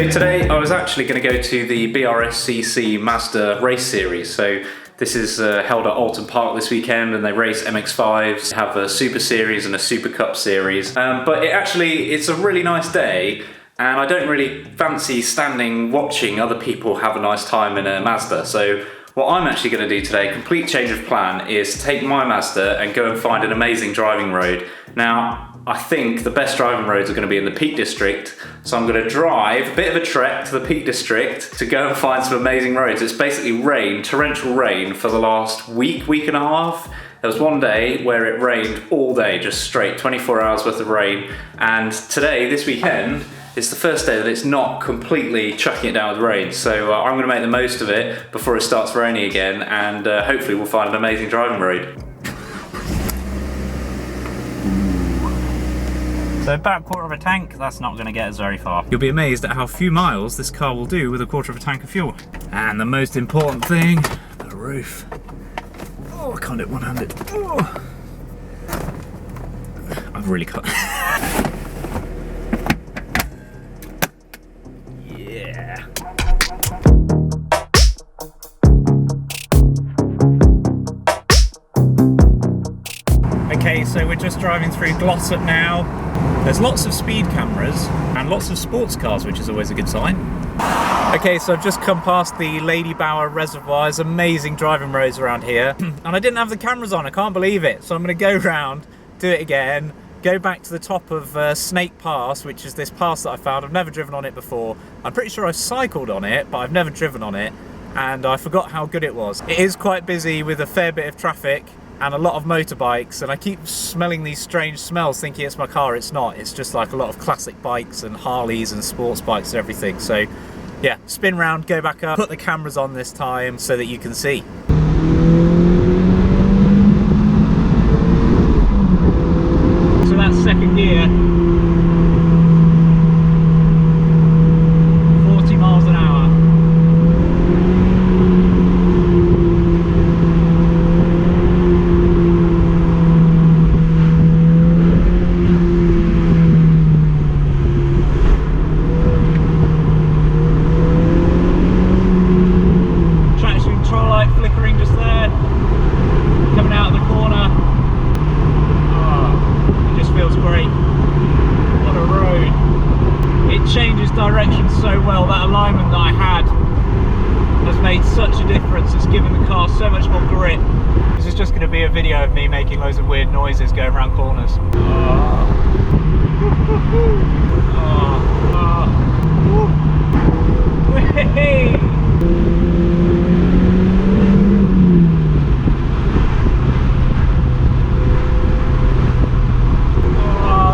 So today I was actually going to go to the BRSCC Mazda race series. So this is held at Alton Park this weekend, and they race MX5s, have a Super Series and a Super Cup Series. But it's a really nice day, and I don't really fancy standing watching other people have a nice time in a Mazda. So what I'm actually going to do today, complete change of plan, is take my Mazda and go and find an amazing driving road. Now, I think the best driving roads are going to be in the Peak District, so I'm going to drive a bit of a trek to the Peak District to go and find some amazing roads. It's basically torrential rain for the last week and a half. There was one day where it rained all day, just straight, 24 hours worth of rain. And today, this weekend, it's the first day that it's not completely chucking it down with rain. So I'm going to make the most of it before it starts raining again, and hopefully we'll find an amazing driving road. So about a quarter of a tank, that's not going to get us very far. You'll be amazed at how few miles this car will do with a quarter of a tank of fuel. And the most important thing, the roof. Oh, I can't do it one-handed. Oh. I've really cut. Yeah. Okay, so we're just driving through Glossop now. There's lots of speed cameras and lots of sports cars, which is always a good sign. Okay, so I've just come past the Lady Bower Reservoir. There's amazing driving roads around here. And I didn't have the cameras on, I can't believe it. So I'm gonna go round, do it again, go back to the top of Snake Pass, which is this pass that I found. I've never driven on it before. I'm pretty sure I've cycled on it, but I've never driven on it. And I forgot how good it was. It is quite busy with a fair bit of traffic and a lot of motorbikes, and I keep smelling these strange smells thinking it's my car. It's not, it's just like a lot of classic bikes and Harleys and sports bikes and everything. So yeah, spin round, go back up, put the cameras on this time so that you can see. So that's second gear, 40 miles an hour. Direction so well. That alignment that I had has made such a difference. It's given the car so much more grip. This is just going to be a video of me making loads of weird noises going around corners.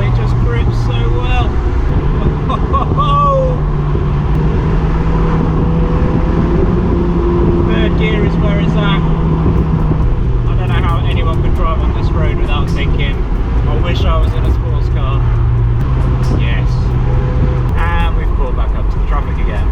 It just grips so well. Third gear is where it's at. I don't know how anyone could drive on this road without thinking, I wish I was in a sports car. Yes. And we've caught back up to the traffic again.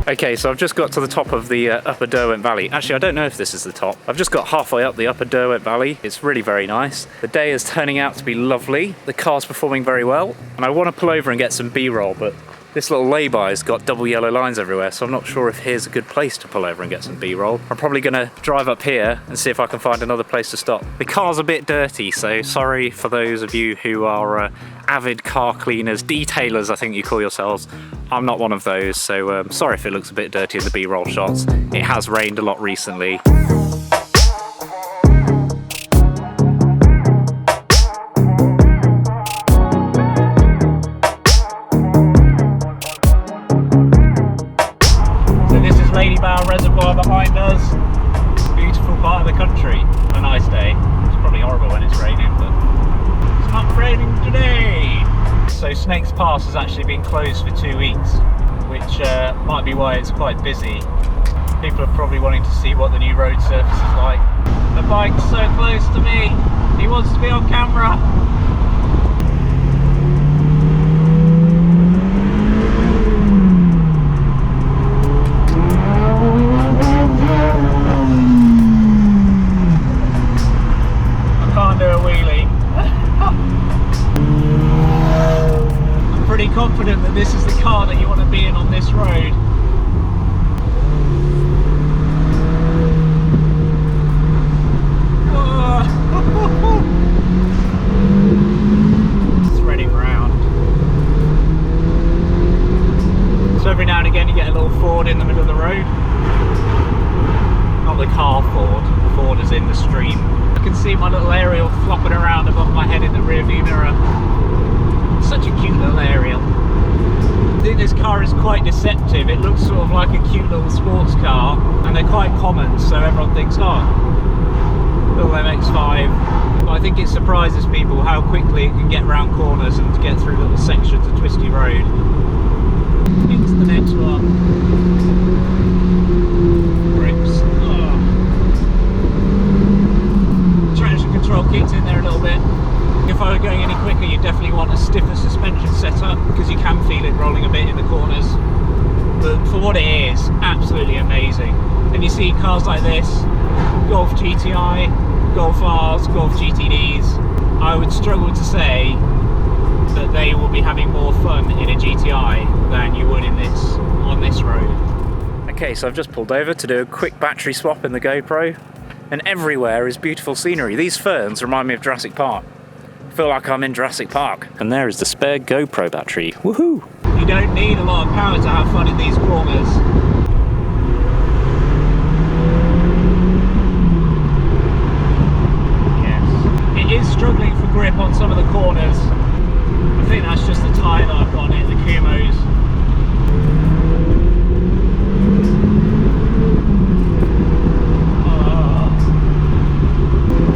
Okay, so I've just got to the top of the Upper Derwent Valley. Actually, I don't know if this is the top. I've just got halfway up the Upper Derwent Valley. It's really very nice. The day is turning out to be lovely. The car's performing very well. And I want to pull over and get some B-roll, but this little lay-by's got double yellow lines everywhere, so I'm not sure if here's a good place to pull over and get some B-roll. I'm probably going to drive up here and see if I can find another place to stop. The car's a bit dirty, so sorry for those of you who are avid car cleaners, detailers I think you call yourselves. I'm not one of those, so sorry if it looks a bit dirty in the B-roll shots. It has rained a lot recently. Lady Bower Reservoir behind us. Beautiful part of the country. A nice day. It's probably horrible when it's raining, but it's not raining today. So Snakes Pass has actually been closed for 2 weeks, which might be why it's quite busy. People are probably wanting to see what the new road surface is like. The bike's so close to me. He wants to be on camera. confident that this is the car that you want to be in on this road. Threading round. So every now and again you get a little Ford in the middle of the road. Not the car Ford. Ford is in the stream. I can see my little aerial flopping around above my head in the rear view mirror. Such a cute little aerial. I think this car is quite deceptive. It looks sort of like a cute little sports car, and they're quite common, so everyone thinks, oh, little MX5. But I think it surprises people how quickly it can get around corners and get through little sections of twisty road. Into the next one. Grips. Oh. Traction control kicks in there a little bit. If I were going any quicker, you definitely want a stiffer suspension setup because you can feel it rolling a bit in the corners. But for what it is, absolutely amazing. And you see cars like this, Golf GTI, Golf Rs, Golf GTDs, I would struggle to say that they will be having more fun in a GTI than you would in this on this road. Okay, so I've just pulled over to do a quick battery swap in the GoPro, and everywhere is beautiful scenery. These ferns remind me of Jurassic Park. I feel like I'm in Jurassic Park. And there is the spare GoPro battery. Woohoo! You don't need a lot of power to have fun in these corners. Yes. It is struggling for grip on some of the corners. I think that's just the tyre that I've got on it, the Kumos.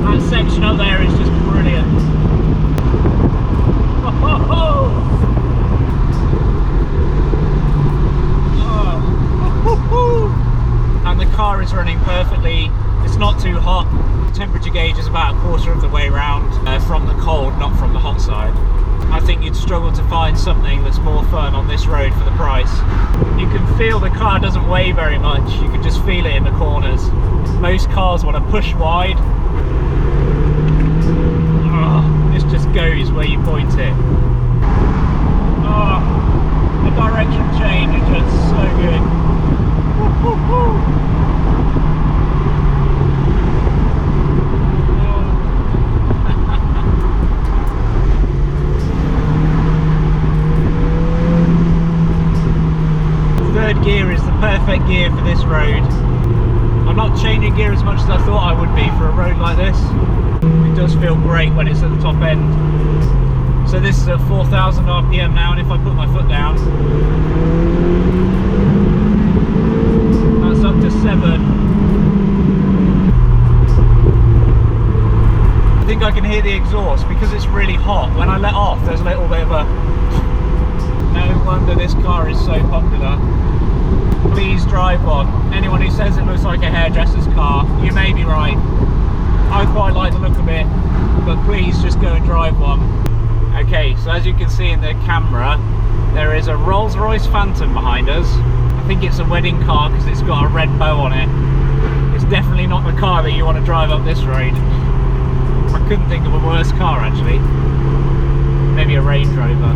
That section up there is just brilliant. And the car is running perfectly. It's not too hot. The temperature gauge is about a quarter of the way round from the cold, not from the hot side. I think you'd struggle to find something that's more fun on this road for the price. You can feel the car doesn't weigh very much. You can just feel it in the corners. Most cars want to push wide. This just goes where you point it. The direction change is just so good. Third gear is the perfect gear for this road. I'm not changing gear as much as I thought I would be for a road like this. It does feel great when it's at the top end. So this is at 4,000 RPM now, and if I put my foot down, that's up to 7. I think I can hear the exhaust because it's really hot. When I let off, there's a little bit of a... No wonder this car is so popular. Please drive one. Anyone who says it looks like a hairdresser's car, you may be right. I quite like the look of it, but please just go and drive one. Okay, so as you can see in the camera, there is a Rolls-Royce Phantom behind us. I think it's a wedding car because it's got a red bow on it. It's definitely not the car that you want to drive up this road. I couldn't think of a worse car actually. Maybe a Range Rover.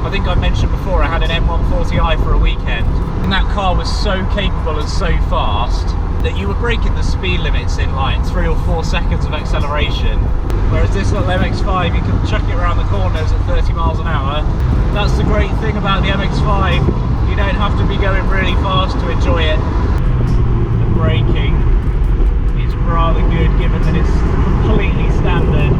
I think I mentioned before I had an M140i for a weekend, and that car was so capable and so fast that you were breaking the speed limits in like 3 or 4 seconds of acceleration, whereas this little MX5 you can chuck it around the corners at 30 miles an hour. That's the great thing about the MX5, you don't have to be going really fast to enjoy it. The braking is rather good given that it's completely standard.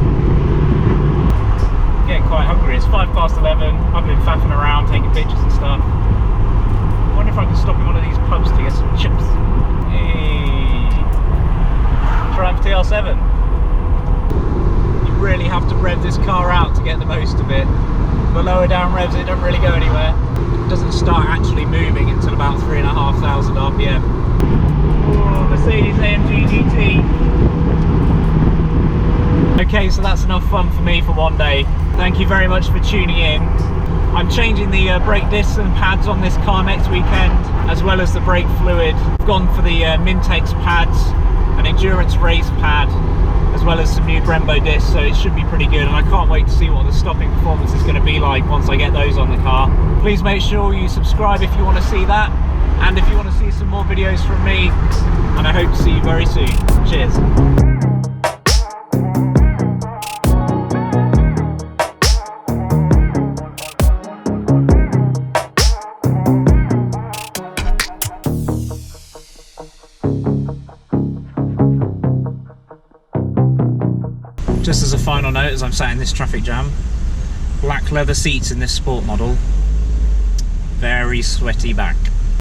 Getting quite hungry. It's 11:05. I've been faffing around taking pictures and stuff. I wonder if I can stop in one of these pubs to get some chips. Hey. Triumph TL7. You really have to rev this car out to get the most of it. The lower down revs it don't really go anywhere. It doesn't start actually moving until about 3,500 RPM. Oh, Mercedes AMG GT. Okay, so that's enough fun for me for one day. Thank you very much for tuning in. I'm changing the brake discs and pads on this car next weekend, as well as the brake fluid. I've gone for the Mintex pads, an endurance race pad, as well as some new Brembo discs, so it should be pretty good, and I can't wait to see what the stopping performance is going to be like once I get those on the car. Please make sure you subscribe if you want to see that, and if you want to see some more videos from me, and I hope to see you very soon. Cheers. Just as a final note, as I'm sat in this traffic jam, black leather seats in this sport model, very sweaty back.